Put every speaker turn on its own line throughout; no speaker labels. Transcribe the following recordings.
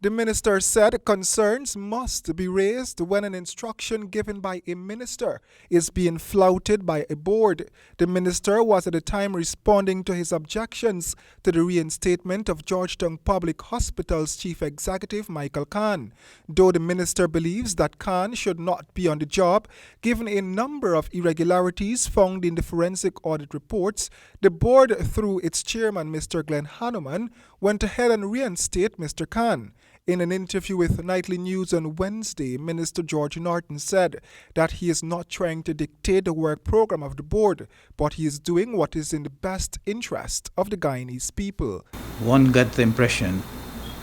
The minister said concerns must be raised when an instruction given by a minister is being flouted by a board. The minister was at the time responding to his objections to the reinstatement of Georgetown Public Hospital's chief executive Michael Khan. Though the minister believes that Khan should not be on the job, given a number of irregularities found in the forensic audit reports, the board, through its chairman Mr. Glenn Hanoman, went ahead and reinstated Mr. Khan. In an interview with Nightly News on Wednesday, Minister George Norton said that he is not trying to dictate the work program of the board, but he is doing what is in the best interest of the Guyanese people.
One got the impression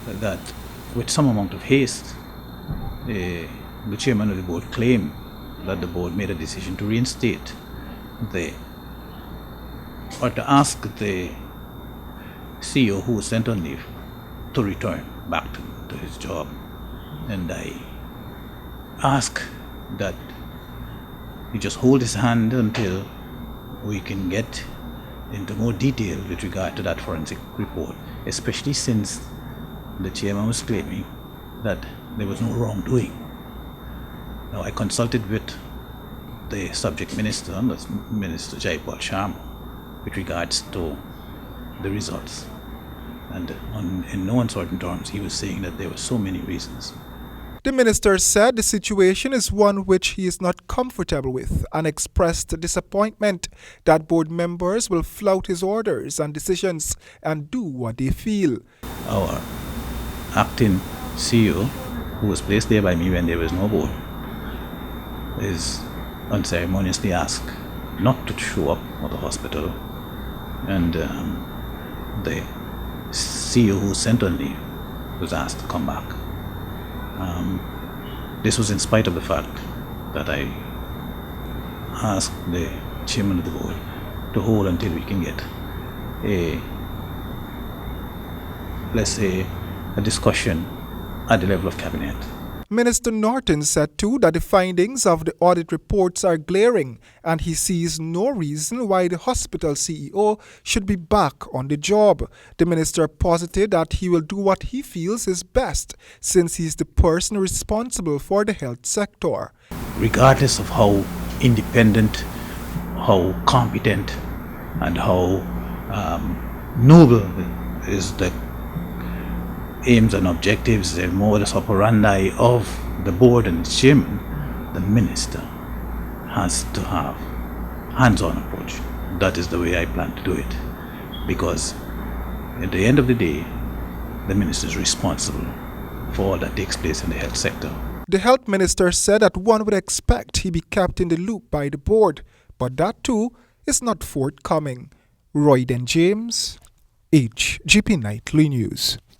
that with some amount of haste, the chairman of the board claimed that the board made a decision to reinstate or to ask the CEO who was sent on leave to return back to his job. And I ask that he just hold his hand until we can get into more detail with regard to that forensic report, especially since the chairman was claiming that there was no wrongdoing. Now, I consulted with the subject minister, that's Minister Jaipal Sharma, with regards to the results. And in no uncertain terms, he was saying that there were so many reasons.
The minister said the situation is one which he is not comfortable with and expressed disappointment that board members will flout his orders and decisions and do what they feel.
Our acting CEO, who was placed there by me when there was no board, is unceremoniously asked not to show up at the hospital, and the CEO who sent on leave was asked to come back. This was in spite of the fact that I asked the chairman of the board to hold until we can get a discussion at the level of cabinet.
Minister Norton said too that the findings of the audit reports are glaring and he sees no reason why the hospital CEO should be back on the job. The minister posited that he will do what he feels is best since he is the person responsible for the health sector.
Regardless of how independent, how competent, and how noble is the aims and objectives, the modus operandi of the board and its chairman, the minister has to have hands-on approach. That is the way I plan to do it, because at the end of the day, the minister is responsible for all that takes place in the health sector.
The health minister said that one would expect he be kept in the loop by the board, but that too is not forthcoming. Royden James, HGP Nightly News.